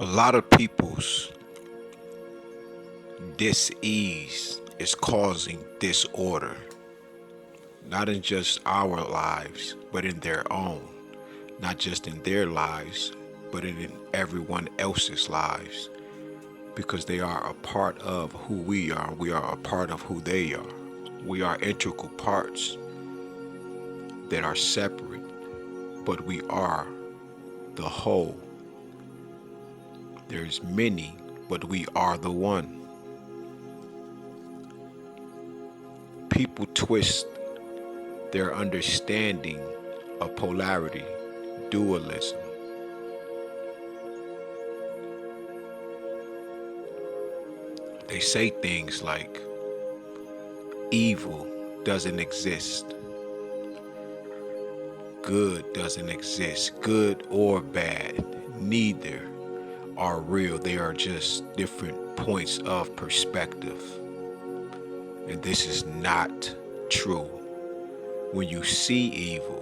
A lot of people's dis-ease is causing disorder, not in just our lives, but in their own. Not just in their lives, but in everyone else's lives. Because they are a part of who we are. We are a part of who they are. We are integral parts that are separate, but we are the whole. There's many, but we are the one. People twist their understanding of polarity, dualism. They say things like evil doesn't exist, good doesn't exist, good or bad, neither are real. They are just different points of perspective. And this is not true. When you see evil,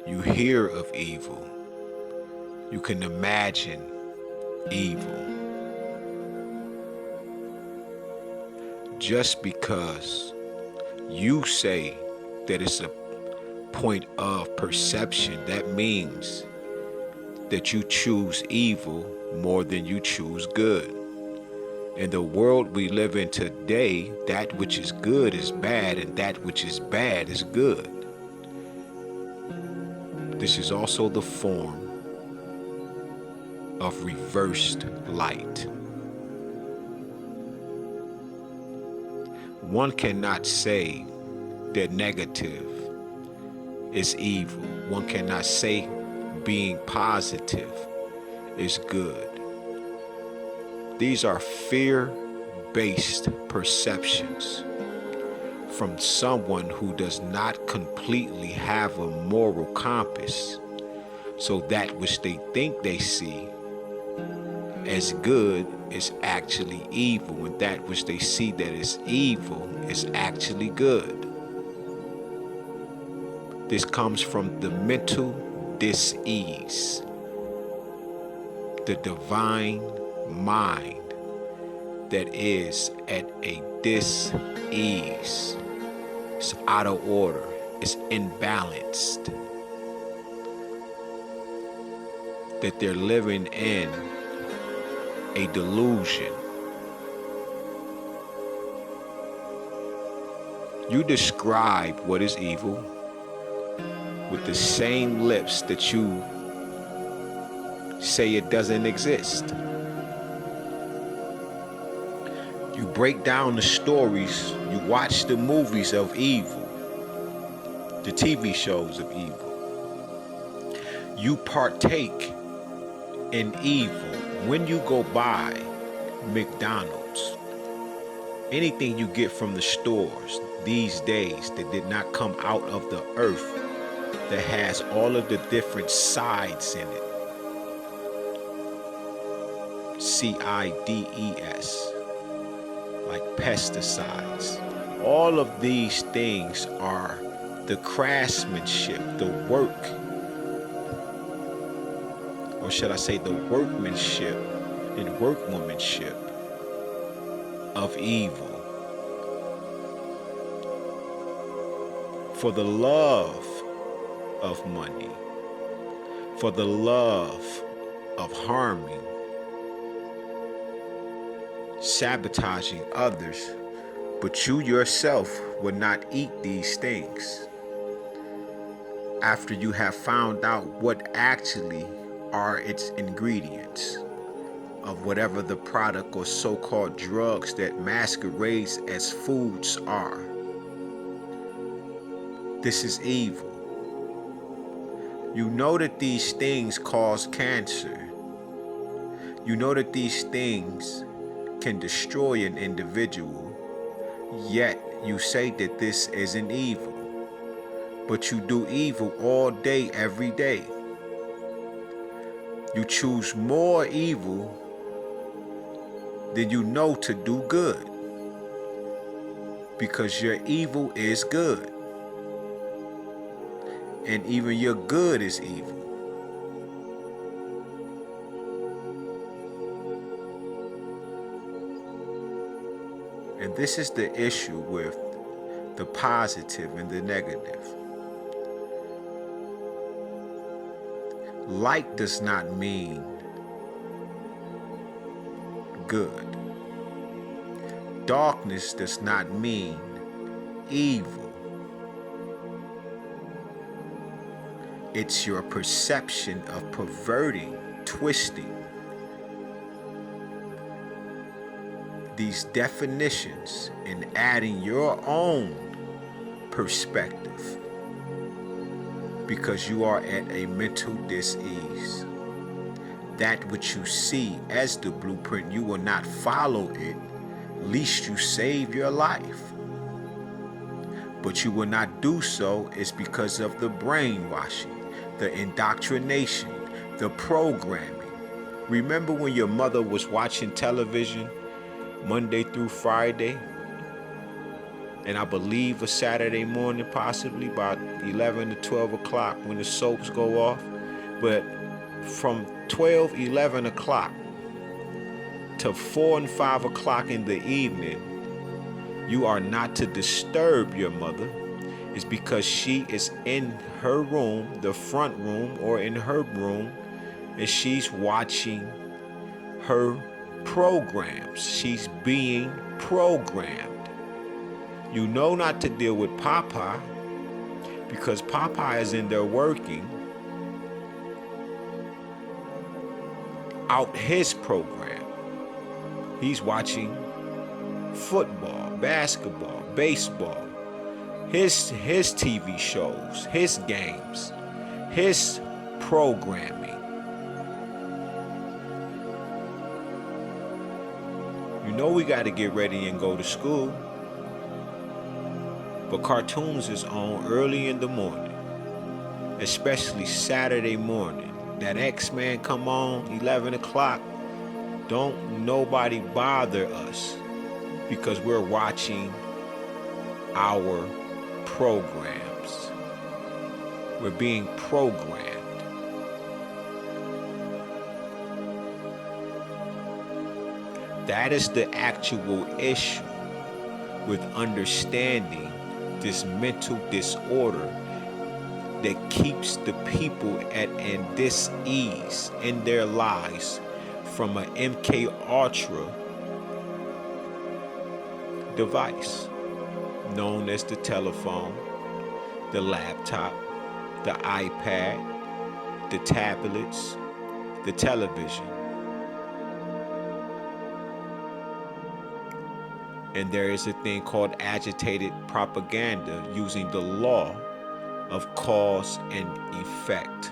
you hear of evil, you can imagine evil. Just because you say that it's a point of perception, that means that you choose evil more than you choose good. In the world we live in today, that which is good is bad, and that which is bad is good. This is also the form of reversed light. One cannot say that negative is evil. One cannot say being positive is good. These are fear-based perceptions from someone who does not completely have a moral compass. So that which they think they see as good is actually evil, and that which they see that is evil is actually good. This comes from the mental dis-ease, the divine mind that is at a dis-ease. It's out of order, it's imbalanced, that they're living in a delusion. You describe what is evil with the same lips that you say it doesn't exist. You break down the stories, you watch the movies of evil, the TV shows of evil. You partake in evil when you go by McDonald's. Anything you get from the stores these days that did not come out of the earth, that has all of the different sides in it. CIDES, like pesticides. All of these things are the craftsmanship, the work, or should I say the workmanship and workwomanship of evil. For the love of money, for the love of harming, sabotaging others, but you yourself would not eat these things after you have found out what actually are its ingredients of whatever the product or so-called drugs that masquerades as foods are. This is evil. You know that these things cause cancer. You know that these things can destroy an individual, yet you say that this isn't evil. But you do evil all day, every day. You choose more evil than you know to do good, because your evil is good, and even your good is evil. And this is the issue with the positive and the negative. Light does not mean good. Darkness does not mean evil. It's your perception of perverting, twisting these definitions and adding your own perspective, because you are at a mental dis-ease. That which you see as the blueprint, you will not follow it, lest you save your life. But you will not do so is because of the brainwashing, the indoctrination, the programming. Remember when your mother was watching television Monday through Friday, and I believe a Saturday morning, possibly about 11 to 12 o'clock when the soaps go off. But from 12, 11 o'clock to 4 and 5 o'clock in the evening, you are not to disturb your mother. It's because she is in her room, the front room, or in her room, and she's watching her programs. She's being programmed. You know not to deal with Papa, because Papa is in there working out his program. He's watching football, basketball, baseball, his TV shows, his games, his programming. You know we got to get ready and go to school. But cartoons is on early in the morning, especially Saturday morning. That X-Men come on 11 o'clock. Don't nobody bother us, because we're watching our programs. We're being programmed. That is the actual issue with understanding this mental disorder that keeps the people at an dis-ease in their lives from an MK Ultra device known as the telephone, the laptop, the iPad, the tablets, the television. And there is a thing called agitated propaganda using the law of cause and effect.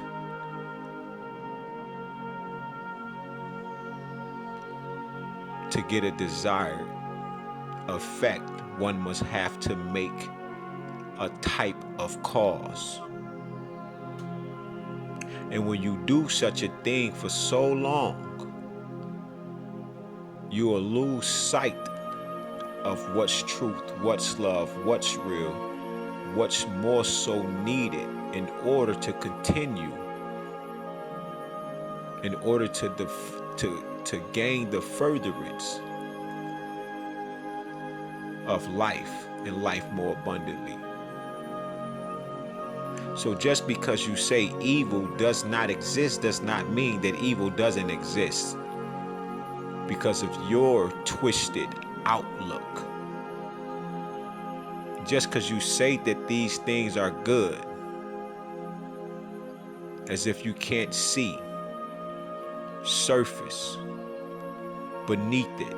To get a desired effect, one must have to make a type of cause. And when you do such a thing for so long, you will lose sight of what's truth, what's love, what's real, what's more so needed in order to continue, in order to gain the furtherance of life and life more abundantly. So just because you say evil does not exist does not mean that evil doesn't exist, because of your twisted outlook. Just because you say that these things are good, as if you can't see surface, beneath it,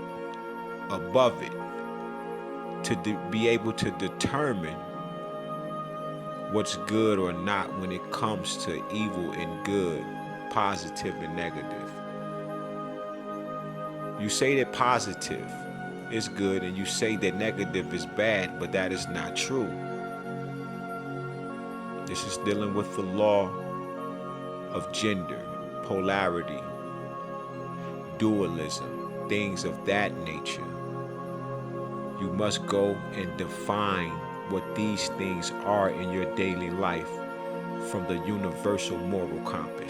above it, to be able to determine what's good or not when it comes to evil and good, positive and negative. You say that positive is good and you say that negative is bad, but that is not true. This is dealing with the law of gender, polarity, dualism, things of that nature. You must go and define what these things are in your daily life from the universal moral compass.